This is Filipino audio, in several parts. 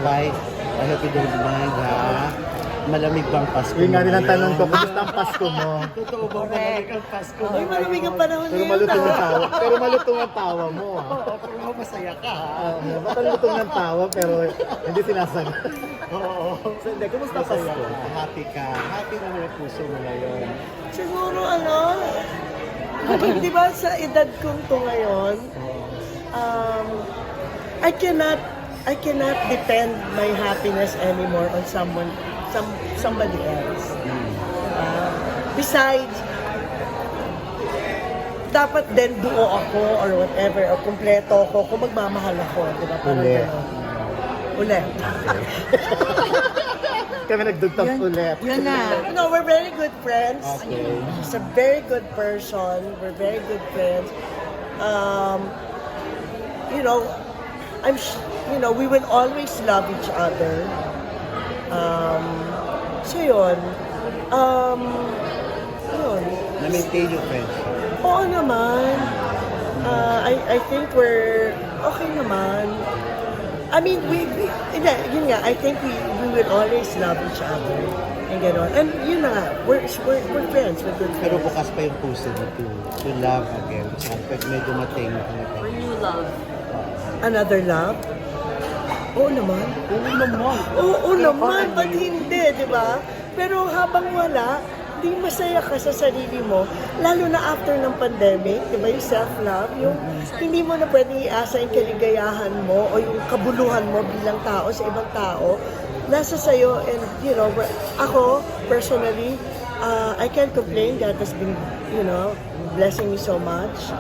Right. I hope you don't mind, ha? Malamig bang Pasko? Yun nga rin ang ngayon? tanong ko, kumusta ang Pasko mo? Totoo ba malamig ang Pasko? Ay, malamig ang panahon Pero ngayon. malutong ang tawa. Pero malutong ang tawa mo, ha? Oo, pero masaya ka, ha? Ba't ang lutong ng tawa pero hindi sinasagot? Oo. So, hindi, kumusta Masaya Pasko? ka. Happy ka. Happy na may puso mo ngayon. Siguro di ba sa edad kong to ngayon, I cannot depend my happiness anymore on somebody else. Besides, dapat din buo ako or whatever, or kumpleto ako kung magmamahal ako, di ba? Parang Ulit. gano'n. Ulit. Kami nagdugtong ulit. Yun na. No, we're very good friends. Okay. He's a very good person. We're very good friends. We will always love each other. So yun. Yun. Na-maintain yung friendship. Oo naman. I think we're okay naman. I mean, yun nga, I think we will always love each other. And gano'n. And yun na nga, we're friends, we're good Pero friends. bukas pa yung puso mo to love again. Pag may dumating. New love. Another love? Oo naman. Oo naman. Oo naman, ba't hindi, di ba? Pero habang wala, di masaya ka sa sarili mo, lalo na after ng pandemic, di ba, yung self-love, yung hindi mo na pwedeng iasa yung kaligayahan mo o yung kabuluhan mo bilang tao sa ibang tao, nasa sayo. And, ako, personally, I can't complain. God has been, blessing me so much.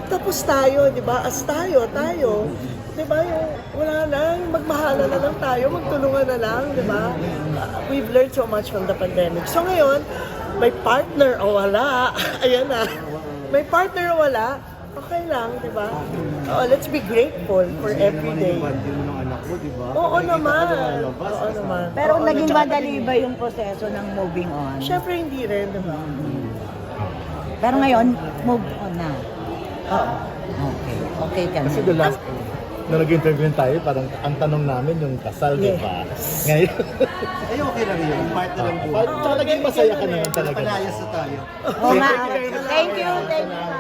Tapos tayo, di ba, tayo, di ba, yung wala na, magmahala na lang tayo, magtulungan na lang, di ba? We've learned so much from the pandemic. So ngayon, may partner o wala, ayan na, may partner o wala, okay lang, di ba? Let's be grateful for every day. Hindi mo ng anak mo, di ba? Oo naman. Lalabas, Oo naman. Pero Oo, naging tsaka madali ba yung proseso ng moving on? Siyempre hindi rin, di ba? Pero ngayon, move on na. Oo. Okay. Okay ka Kasi na. the last, nung nag-interview tayo, parang ang tanong namin yung kasal, di ba? Ngayon, Ay, okay lang yun. Part na lang buhay. tsaka naging masaya ka naman talaga. Panayas na tayo. Oo nga. Thank you. Thank you.